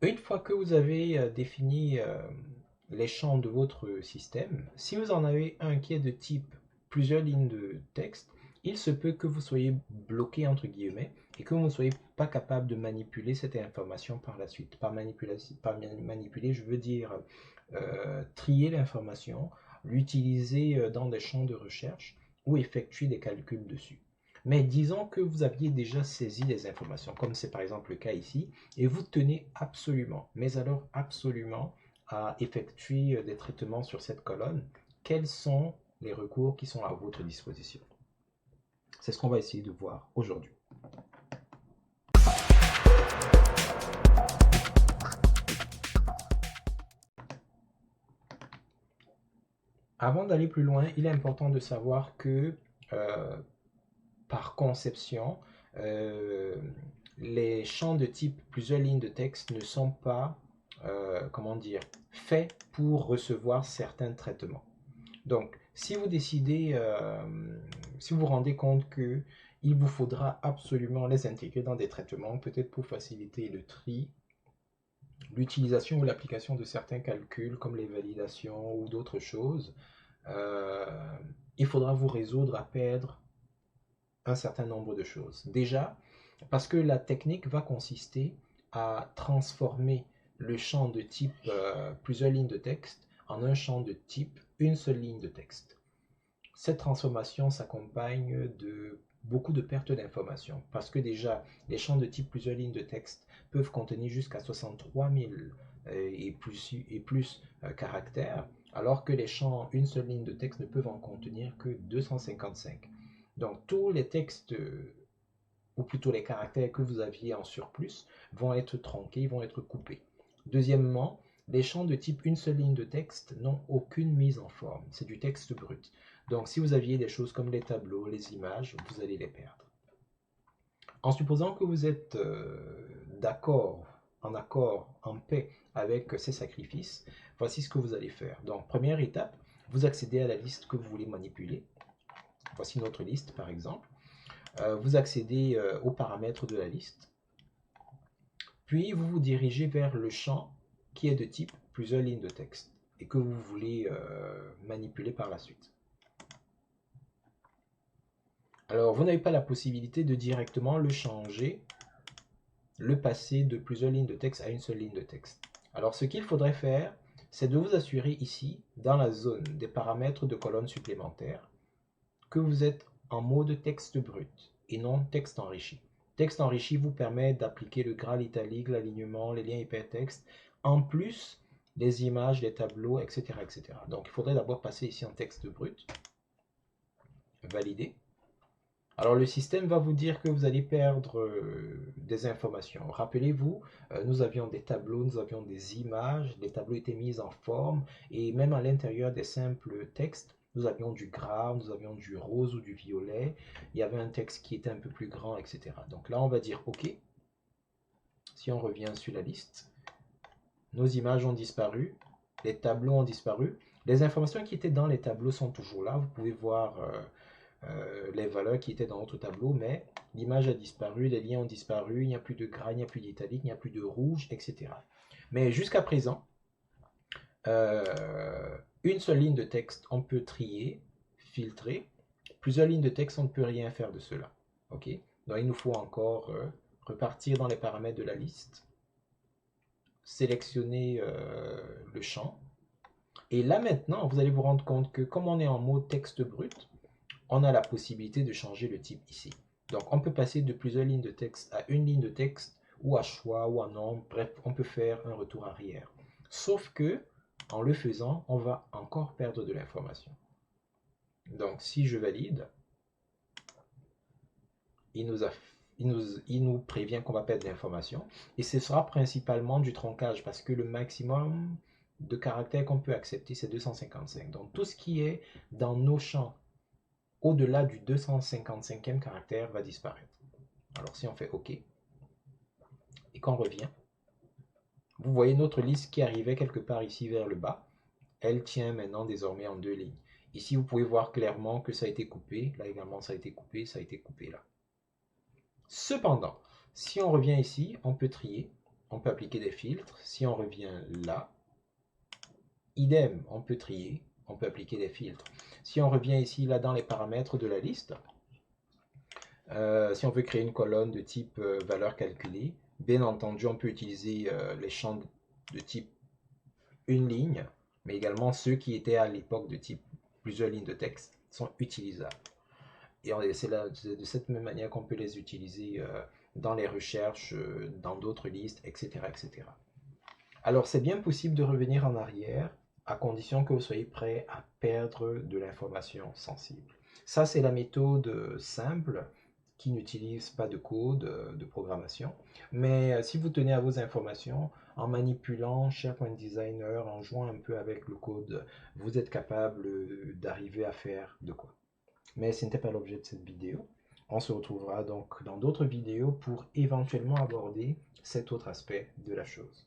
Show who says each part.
Speaker 1: Une fois que vous avez défini les champs de votre système, si vous en avez un qui est de type plusieurs lignes de texte, il se peut que vous soyez bloqué entre guillemets et que vous ne soyez pas capable de manipuler cette information par la suite. Par manipuler, je veux dire trier l'information, l'utiliser dans des champs de recherche ou effectuer des calculs dessus. Mais disons que vous aviez déjà saisi les informations, comme c'est par exemple le cas ici, et vous tenez absolument, mais alors absolument, à effectuer des traitements sur cette colonne. Quels sont les recours qui sont à votre disposition? C'est ce qu'on va essayer de voir aujourd'hui. Avant d'aller plus loin, il est important de savoir que euh, par conception, euh, les champs de type plusieurs lignes de texte ne sont pas, comment dire, faits pour recevoir certains traitements. Donc, si vous décidez, si vous vous rendez compte que il vous faudra absolument les intégrer dans des traitements, peut-être pour faciliter le tri, l'utilisation ou l'application de certains calculs comme les validations ou d'autres choses, euh, il faudra vous résoudre à perdre un certain nombre de choses. Déjà, parce que la technique va consister à transformer le champ de type plusieurs lignes de texte en un champ de type une seule ligne de texte. Cette transformation s'accompagne de beaucoup de pertes d'informations parce que déjà, les champs de type plusieurs lignes de texte peuvent contenir jusqu'à 63 000 et plus caractères, alors que les champs une seule ligne de texte ne peuvent en contenir que 255. Donc tous les textes, ou plutôt les caractères que vous aviez en surplus, vont être tronqués, vont être coupés. Deuxièmement, les champs de type une seule ligne de texte n'ont aucune mise en forme, c'est du texte brut. Donc si vous aviez des choses comme les tableaux, les images, vous allez les perdre. En supposant que vous êtes d'accord, en paix avec ces sacrifices, voici ce que vous allez faire. Donc première étape, vous accédez à la liste que vous voulez manipuler. Voici notre liste par exemple. Vous accédez aux paramètres de la liste, puis vous vous dirigez vers le champ qui est de type plusieurs lignes de texte et que vous voulez manipuler par la suite. Alors, vous n'avez pas la possibilité de directement le changer, le passer de plusieurs lignes de texte à une seule ligne de texte. Alors, ce qu'il faudrait faire, c'est de vous assurer ici, dans la zone des paramètres de colonne supplémentaires, que vous êtes en mode texte brut et non texte enrichi. Texte enrichi vous permet d'appliquer le Graal italique, l'alignement, les liens hypertextes, en plus les images, les tableaux, etc., etc. Donc il faudrait d'abord passer ici en texte brut, valider. Alors le système va vous dire que vous allez perdre des informations. Rappelez-vous, nous avions des tableaux, nous avions des images, les tableaux étaient mis en forme et même à l'intérieur des simples textes, nous avions du gras, nous avions du rose ou du violet, il y avait un texte qui était un peu plus grand, etc. Donc là on va dire OK. Si on revient sur la liste, nos images ont disparu, les tableaux ont disparu, les informations qui étaient dans les tableaux sont toujours là, vous pouvez voir les valeurs qui étaient dans notre tableau, mais l'image a disparu, les liens ont disparu, il n'y a plus de gras, il n'y a plus d'italique, il n'y a plus de rouge, etc. Mais jusqu'à présent, une seule ligne de texte, on peut trier, filtrer. Plusieurs lignes de texte, on ne peut rien faire de cela. Ok. Donc il nous faut encore repartir dans les paramètres de la liste, sélectionner le champ. Et là maintenant, vous allez vous rendre compte que comme on est en mode texte brut, on a la possibilité de changer le type ici. Donc on peut passer de plusieurs lignes de texte à une ligne de texte, ou à choix, ou à nombre, bref, on peut faire un retour arrière. Sauf que, en le faisant, on va encore perdre de l'information. Donc si je valide, il nous prévient qu'on va perdre de l'information, et ce sera principalement du tronquage, parce que le maximum de caractères qu'on peut accepter, c'est 255. Donc tout ce qui est dans nos champs au-delà du 255e caractère va disparaître. Alors si on fait OK et qu'on revient, vous voyez notre liste qui arrivait quelque part ici vers le bas. Elle tient maintenant désormais en deux lignes. Ici, vous pouvez voir clairement que ça a été coupé. Là également, ça a été coupé, ça a été coupé là. Cependant, si on revient ici, on peut trier. on peut appliquer des filtres. Si on revient là, idem, on peut trier, on peut appliquer des filtres. Si on revient ici, là, dans les paramètres de la liste, si on veut créer une colonne de type valeur calculée, bien entendu, on peut utiliser les champs de type une ligne, mais également ceux qui étaient à l'époque de type plusieurs lignes de texte sont utilisables. Et c'est de cette même manière qu'on peut les utiliser dans les recherches, dans d'autres listes, etc., etc. Alors, c'est bien possible de revenir en arrière à condition que vous soyez prêt à perdre de l'information sensible. Ça, c'est la méthode simple qui n'utilise pas de code de programmation. Mais si vous tenez à vos informations, en manipulant SharePoint Designer, en jouant un peu avec le code, vous êtes capable d'arriver à faire de quoi. Mais ce n'était pas l'objet de cette vidéo. On se retrouvera donc dans d'autres vidéos pour éventuellement aborder cet autre aspect de la chose.